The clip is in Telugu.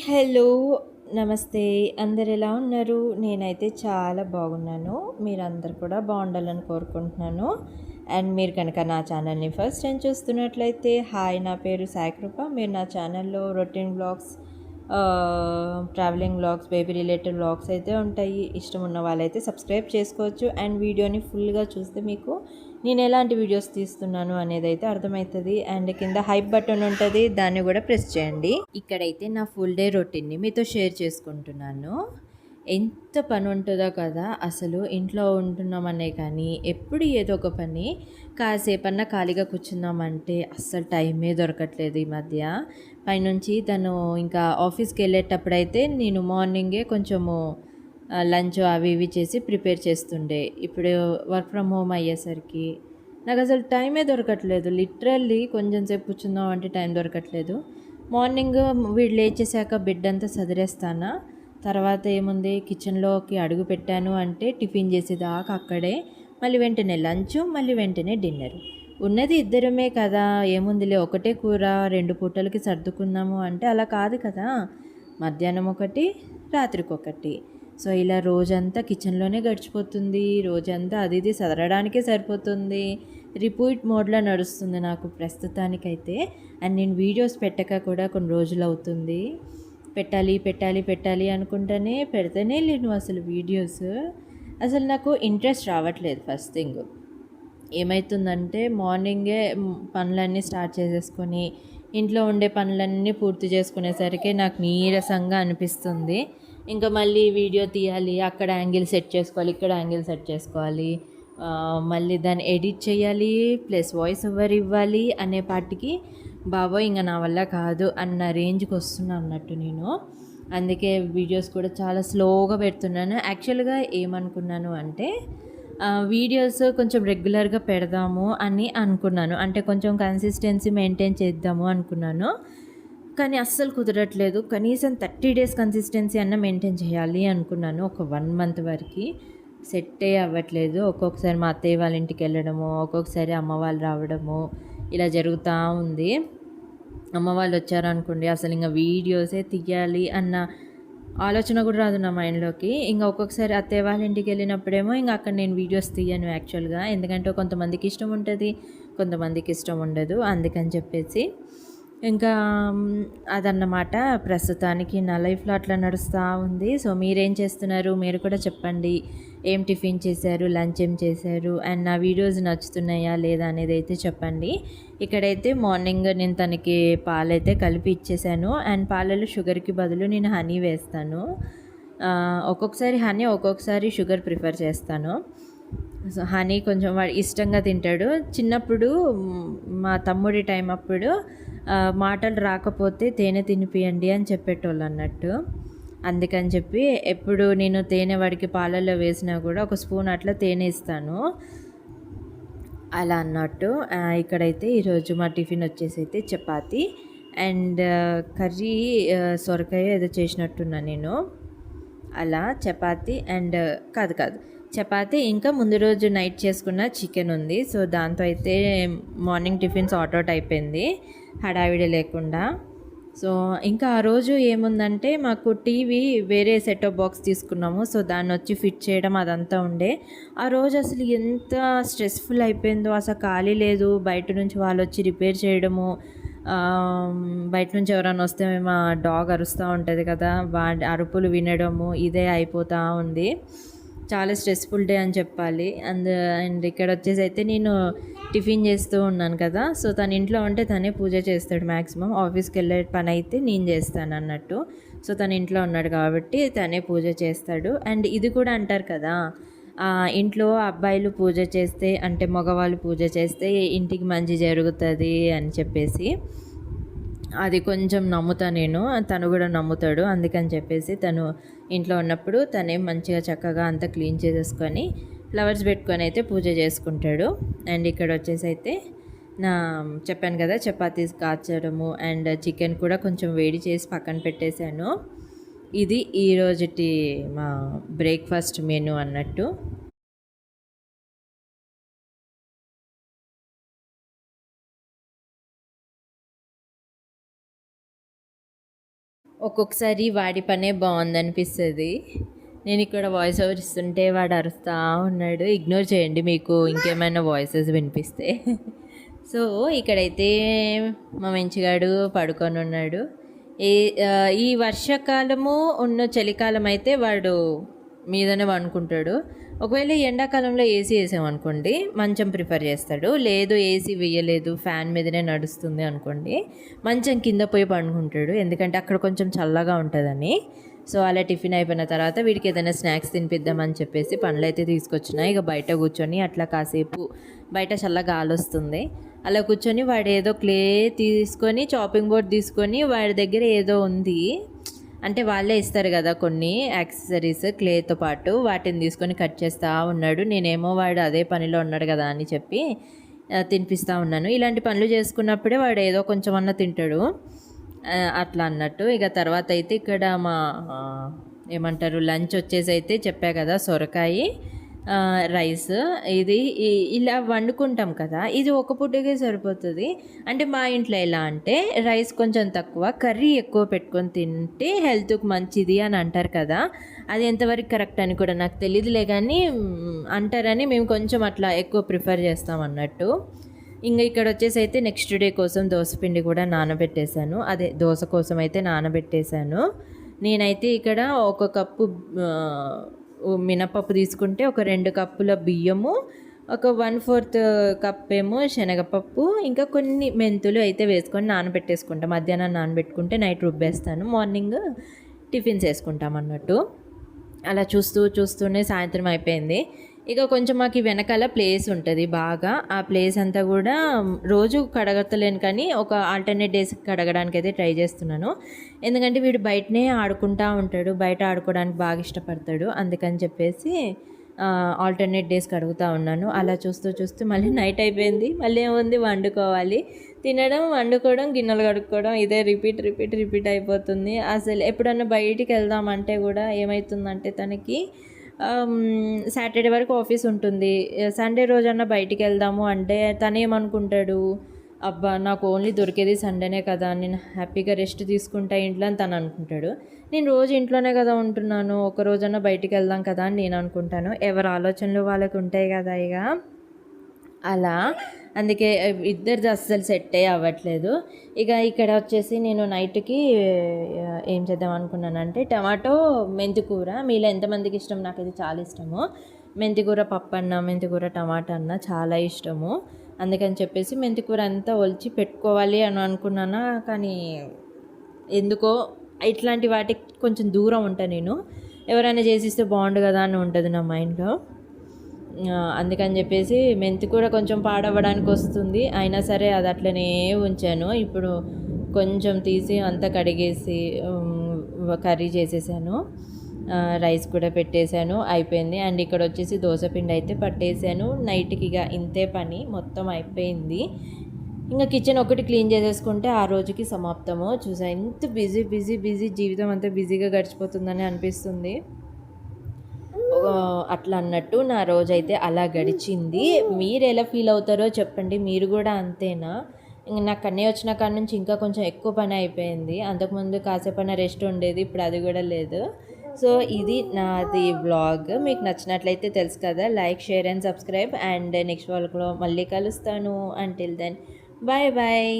హలో, నమస్తే. అందరు ఎలా ఉన్నారు? నేనైతే చాలా బాగున్నాను. మీరందరూ కూడా బాగుండాలని కోరుకుంటున్నాను. అండ్ మీరు కనుక నా ఛానల్ని ఫస్ట్ టైం చూస్తున్నట్లయితే హాయ్, నా పేరు సాయికృప. మీరు నా ఛానల్లో routine vlogs, travelling vlogs, baby related vlogs అయితే ఉంటాయి. ఇష్టం ఉన్న వాళ్ళైతే సబ్స్క్రైబ్ చేసుకోవచ్చు. అండ్ వీడియోని ఫుల్గా చూస్తే మీకు నేను ఎలాంటి వీడియోస్ తీస్తున్నాను అనేది అయితే అర్థమవుతుంది. అండ్ కింద హైప్ బటన్ ఉంటుంది, దాన్ని కూడా ప్రెస్ చేయండి. ఇక్కడైతే నా ఫుల్ డే రొటీన్ని మీతో షేర్ చేసుకుంటున్నాను. ఎంత పని ఉంటుందో కదా, అసలు ఇంట్లో ఉంటున్నామనే కానీ ఎప్పుడు ఏదో ఒక పని. కాసేపన్నా ఖాళీగా కూర్చున్నామంటే అస్సలు టైమే దొరకట్లేదు ఈ మధ్య. పైనుంచి తను ఇంకా ఆఫీస్కి వెళ్ళేటప్పుడైతే నేను మార్నింగే కొంచెము లంచ్ అవి ఇవి చేసి ప్రిపేర్ చేస్తుండే. ఇప్పుడు వర్క్ ఫ్రమ్ హోమ్ అయ్యేసరికి నాకు అసలు టైమే దొరకట్లేదు. లిటరల్లీ కొంచెం సేపు కూర్చుందాం అంటే టైం దొరకట్లేదు. మార్నింగ్ వీడు లేచేసాక బెడ్ అంతా సదిరేస్తానా, తర్వాత ఏముంది, కిచెన్లోకి అడుగు పెట్టాను అంటే టిఫిన్ చేసేదాకా అక్కడే, మళ్ళీ వెంటనే లంచ్, మళ్ళీ వెంటనే డిన్నర్. ఉన్నది ఇద్దరమే కదా, ఏముందిలే ఒకటే కూర 2 పూటలకి సర్దుకుందాము అంటే అలా కాదు కదా. మధ్యాహ్నం ఒకటి, రాత్రికి ఒకటి. సో ఇలా రోజంతా కిచెన్లోనే గడిచిపోతుంది. రోజంతా అది ఇది సదరడానికే సరిపోతుంది. రిపీట్ మోడ్లో నడుస్తుంది నాకు ప్రస్తుతానికైతే. అండ్ నేను వీడియోస్ పెట్టక కూడా కొన్ని రోజులు అవుతుంది. పెట్టాలి పెట్టాలి పెట్టాలి అనుకుంటేనే పెడితేనే లేను అసలు వీడియోస్. అసలు నాకు ఇంట్రెస్ట్ రావట్లేదు. ఫస్ట్ థింగ్ ఏమవుతుందంటే మార్నింగే పనులన్నీ స్టార్ట్ చేసేసుకొని ఇంట్లో ఉండే పనులన్నీ పూర్తి చేసుకునేసరికి నాకు నీరసంగా అనిపిస్తుంది. ఇంకా మళ్ళీ వీడియో తీయాలి, అక్కడ యాంగిల్ సెట్ చేసుకోవాలి, ఇక్కడ యాంగిల్ సెట్ చేసుకోవాలి, మళ్ళీ దాన్ని ఎడిట్ చేయాలి, ప్లస్ వాయిస్ ఓవర్ ఇవ్వాలి అనే పాటికి బాబోయ్ ఇంకా నా వల్ల కాదు అన్న రేంజ్కి వస్తున్నా అన్నట్టు నేను. అందుకే వీడియోస్ కూడా చాలా స్లోగా పెడుతున్నాను. యాక్చువల్గా ఏమనుకున్నాను అంటే వీడియోస్ కొంచెం రెగ్యులర్గా పెడదాము అని అనుకున్నాను. అంటే కొంచెం కన్సిస్టెన్సీ మెయింటైన్ చేద్దాము అనుకున్నాను. కానీ అస్సలు కుదరట్లేదు. కనీసం 30 డేస్ కన్సిస్టెన్సీ అన్న మెయింటైన్ చేయాలి అనుకున్నాను. ఒక 1 మంత్ వరకు సెట్టే అవ్వట్లేదు. ఒక్కొక్కసారి మా అత్తయ్య వాళ్ళ ఇంటికి వెళ్ళడము, ఒక్కొక్కసారి అమ్మ వాళ్ళు రావడము, ఇలా జరుగుతూ ఉంది. అమ్మ వాళ్ళు వచ్చారనుకోండి, అసలు ఇంకా వీడియోసే తీయాలి అన్న ఆలోచన కూడా రాదు నా మైండ్లోకి. ఇంకా ఒక్కొక్కసారి అత్తయ్య వాళ్ళ ఇంటికి వెళ్ళినప్పుడేమో ఇంకా అక్కడ నేను వీడియోస్ తీయను యాక్చువల్గా. ఎందుకంటే కొంతమందికి ఇష్టం ఉంటుంది, కొంతమందికి ఇష్టం ఉండదు. అందుకని చెప్పేసి ఇంకా అదన్నమాట. ప్రస్తుతానికి నా లైఫ్లో అట్లా నడుస్తూ ఉంది. సో మీరేం చేస్తున్నారు? మీరు కూడా చెప్పండి. ఏం టిఫిన్ చేశారు, లంచ్ ఏం చేశారు, అండ్ నా వీడియోస్ నచ్చుతున్నాయా లేదా అనేది అయితే చెప్పండి. ఇక్కడైతే మార్నింగ్ నేను తనకి పాలైతే కలిపి ఇచ్చేసాను. అండ్ పాలలో షుగర్కి బదులు నేను హనీ వేస్తాను. ఒక్కొక్కసారి హనీ, ఒక్కొక్కసారి షుగర్ ప్రిఫర్ చేస్తాను. సో హనీ కొంచెం వాడు ఇష్టంగా తింటాడు. చిన్నప్పుడు మా తమ్ముడి టైం అప్పుడు మాటలు రాకపోతే తేనె తినిపియండి అని చెప్పేటోళ్ళు అన్నట్టు. అందుకని చెప్పి ఎప్పుడు నేను తేనె వాడికి పాలల్లో వేసినా కూడా ఒక స్పూన్ అట్లా తేనె ఇస్తాను అలా అన్నట్టు. ఇక్కడైతే ఈరోజు మా టిఫిన్ వచ్చేసి అయితే చపాతి అండ్ కర్రీ, సొరకాయ ఏదో చేసినట్టున్నా నేను. అలా చపాతి అండ్ కాదు చపాతి, ఇంకా ముందు రోజు నైట్ చేసుకున్న చికెన్ ఉంది. సో దాంతో అయితే మార్నింగ్ టిఫిన్ సార్ట్ అవుట్ అయిపోయింది హడావిడి లేకుండా. సో ఇంకా ఆ రోజు ఏముందంటే మాకు టీవీ వేరే సెటప్ బాక్స్ తీసుకున్నాము. సో దాన్ని వచ్చి ఫిట్ చేయడం అదంతా ఉండే. ఆ రోజు అసలు ఎంత స్ట్రెస్ఫుల్ అయిపోయిందో, అసలు ఖాళీ లేదు. బయట నుంచి వాళ్ళు వచ్చి రిపేర్ చేయడము, బయట నుంచి ఎవరైనా వస్తే మా డాగ్ అరుస్తూ ఉంటుంది కదా, అరుపులు వినడము, ఇదే అయిపోతూ ఉంది. చాలా స్ట్రెస్ఫుల్ డే అని చెప్పాలి. అండ్ ఇక్కడ వచ్చేసి అయితే నేను టిఫిన్ చేస్తూ ఉన్నాను కదా. సో తన ఇంట్లో ఉంటే తనే పూజ చేస్తాడు మ్యాక్సిమం. ఆఫీస్కి వెళ్ళే పని అయితే నేను చేస్తాను అన్నట్టు. సో తన ఇంట్లో ఉన్నాడు కాబట్టి తనే పూజ చేస్తాడు. అండ్ ఇది కూడా అంటారు కదా, ఇంట్లో అబ్బాయిలు పూజ చేస్తే, అంటే మగవాళ్ళు పూజ చేస్తే ఇంటికి మంచి జరుగుతుంది అని చెప్పేసి అది కొంచెం నమ్ముతా నేను. తను కూడా నమ్ముతాడు. అందుకని చెప్పేసి తను ఇంట్లో ఉన్నప్పుడు తనే మంచిగా చక్కగా అంతా క్లీన్ చేసేసుకొని ఫ్లవర్స్ పెట్టుకొని అయితే పూజ చేసుకుంటాడు. అండ్ ఇక్కడ వచ్చేసి అయితే చెప్పాను కదా చపాతీస్ కాచడము అండ్ చికెన్ కూడా కొంచెం వేడి చేసి పక్కన పెట్టేశాను. ఇది ఈరోజుటి మా బ్రేక్ఫాస్ట్ మెనూ అన్నట్టు. ఒక్కొక్కసారి వాడి పనే బాగుందనిపిస్తుంది. నేను ఇక్కడ వాయిస్ ఓవర్ ఇస్తుంటే వాడు అరుస్తూ ఉన్నాడు. ఇగ్నోర్ చేయండి మీకు ఇంకేమైనా వాయిసెస్ వినిపిస్తే. సో ఇక్కడైతే మా మంచిగాడు పడుకొని ఉన్నాడు. ఈ వర్షాకాలము ఉన్న చలికాలం అయితే వాడు మీదనే వండుకుంటాడు. ఒకవేళ ఎండాకాలంలో ఏసీ వేసామనుకోండి మంచం ప్రిఫర్ చేస్తాడు. లేదు ఏసీ వేయలేదు ఫ్యాన్ మీదనే నడుస్తుంది అనుకోండి మంచం కింద పోయి పండుకుంటాడు. ఎందుకంటే అక్కడ కొంచెం చల్లగా ఉంటుందని. సో అలా టిఫిన్ అయిపోయిన తర్వాత వీడికి ఏదైనా స్నాక్స్ తినిపిద్దామని చెప్పేసి పండ్లు అయితే తీసుకొచ్చిన. ఇక బయట కూర్చొని అట్లా కాసేపు బయట చల్ల గాలి వస్తుంది. అలా కూర్చొని వాడు ఏదో క్లే తీసుకొని చాపింగ్ బోర్డ్ తీసుకొని వాడి దగ్గర ఏదో ఉంది అంటే వాళ్ళే ఇస్తారు కదా కొన్ని యాక్సెసరీస్ క్లేతో పాటు, వాటిని తీసుకొని కట్ చేస్తూ ఉన్నాడు. నేనేమో వాడు అదే పనిలో ఉన్నాడు కదా అని చెప్పి తినిపిస్తూ ఉన్నాను. ఇలాంటి పనులు చేసుకున్నప్పుడే వాడు ఏదో కొంచెం అన్న తింటాడు అట్లా అన్నట్టు. ఇక తర్వాత అయితే ఇక్కడ మా ఏమంటారు లంచ్ వచ్చేసి అయితే చెప్పా కదా సొరకాయ రైస్. ఇది ఇలా వండుకుంటాం కదా, ఇది ఒక పూటకే సరిపోతుంది. అంటే మా ఇంట్లో ఎలా అంటే రైస్ కొంచెం తక్కువ కర్రీ ఎక్కువ పెట్టుకొని తింటే హెల్త్కి మంచిది అని అంటారు కదా. అది ఎంతవరకు కరెక్ట్ అని కూడా నాకు తెలియదులే, కానీ అంటారని మేము కొంచెం అట్లా ఎక్కువ ప్రిఫర్ చేస్తాం అన్నట్టు. ఇంకా ఇక్కడ వచ్చేసి అయితే నెక్స్ట్ డే కోసం దోసపిండి కూడా నానబెట్టేశాను. అదే దోశ కోసం అయితే నానబెట్టేశాను. నేనైతే ఇక్కడ ఒక కప్పు మినపప్పు తీసుకుంటే ఒక 2 కప్పుల బియ్యము, ఒక 1/4 కప్ ఏమో శనగపప్పు, ఇంకా కొన్ని మెంతులు అయితే వేసుకొని నానబెట్టేసుకుంటాం. మధ్యాహ్నం నానబెట్టుకుంటే నైట్ రుబ్బేస్తాను, మార్నింగ్ టిఫిన్స్ వేసుకుంటాం అన్నట్టు. అలా చూస్తూనే సాయంత్రం అయిపోయింది. ఇక కొంచెం మాకు వెనకాల ప్లేస్ ఉంటుంది బాగా. ఆ ప్లేస్ అంతా కూడా రోజు కడగతలేను, కానీ ఒక ఆల్టర్నేట్ డేస్ కడగడానికి అయితే ట్రై చేస్తున్నాను. ఎందుకంటే వీడు బయటనే ఆడుకుంటూ ఉంటాడు, బయట ఆడుకోవడానికి బాగా ఇష్టపడతాడు. అందుకని చెప్పేసి ఆల్టర్నేట్ డేస్ కడుగుతూ ఉన్నాను. అలా చూస్తూ మళ్ళీ నైట్ అయిపోయింది. మళ్ళీ ఏముంది వండుకోవాలి, తినడం, వండుకోవడం, గిన్నెలు కడుక్కోవడం, ఇదే రిపీట్ అయిపోతుంది. అసలు ఎప్పుడన్నా బయటికి వెళ్దామంటే కూడా ఏమవుతుందంటే తనకి సాటర్డే వరకు ఆఫీస్ ఉంటుంది. సండే రోజన్నా బయటికి వెళ్దాము అంటే తను ఏమనుకుంటాడు, అబ్బా నాకు ఓన్లీ దొరికేది సండేనే కదా, నేను హ్యాపీగా రెస్ట్ తీసుకుంటా ఇంట్లో అని తను అనుకుంటాడు. నేను రోజు ఇంట్లోనే కదా ఉంటున్నాను, ఒక రోజన్నా బయటికి వెళ్దాం కదా అని నేను అనుకుంటాను. ఎవరి ఆలోచనలు వాళ్ళకు ఉంటాయి కదా ఇక అలా. అందుకే ఇద్దరిది అస్సలు సెట్టే అవ్వట్లేదు. ఇక ఇక్కడ వచ్చేసి నేను నైట్కి ఏం చేద్దాం అనుకున్నానంటే టమాటో మెంతికూర. మీలో ఎంతమందికి ఇష్టం, నాకు ఇది చాలా ఇష్టము. మెంతికూర పప్పు అన్న, మెంతికూర టమాటా అన్న చాలా ఇష్టము. అందుకని చెప్పేసి మెంతికూర అంతా ఒలిచి పెట్టుకోవాలి అని అనుకున్నాను. కానీ ఎందుకో ఇట్లాంటి వాటికి కొంచెం దూరం ఉంటాను నేను. ఎవరైనా చేసిస్తే బాగుండు కదా అని ఉంటుంది నా మైండ్లో. అందుకని చెప్పేసి మెంతి కూడా కొంచెం పాడవ్వడానికి వస్తుంది, అయినా సరే అది అట్లనే ఉంచాను. ఇప్పుడు కొంచెం తీసి అంతా కడిగేసి కర్రీ చేసేసాను, రైస్ కూడా పెట్టేశాను, అయిపోయింది. అండ్ ఇక్కడ వచ్చేసి దోసపిండి అయితే పట్టేశాను. నైట్కి ఇక ఇంతే పని మొత్తం అయిపోయింది. ఇంకా కిచెన్ ఒకటి క్లీన్ చేసేసుకుంటే ఆ రోజుకి సమాప్తము. చూసా ఎంత బిజీ జీవితం అంతా బిజీగా గడిచిపోతుందని అనిపిస్తుంది. అట్లా అన్నట్టు నా రోజైతే అలా గడిచింది. మీరు ఎలా ఫీల్ అవుతారో చెప్పండి, మీరు కూడా అంతేనా? నాకు కన్నయ్య వచ్చిన కాడ నుంచి ఇంకా కొంచెం ఎక్కువ పని అయిపోయింది. అంతకుముందు కాసేపైనా రెస్ట్ ఉండేది, ఇప్పుడు అది కూడా లేదు. సో ఇది నాది వ్లాగ్. మీకు నచ్చినట్లయితే తెలుసు కదా, like, share and subscribe. And next వ్లాగ్లో మళ్ళీ కలుస్తాను. Until then bye.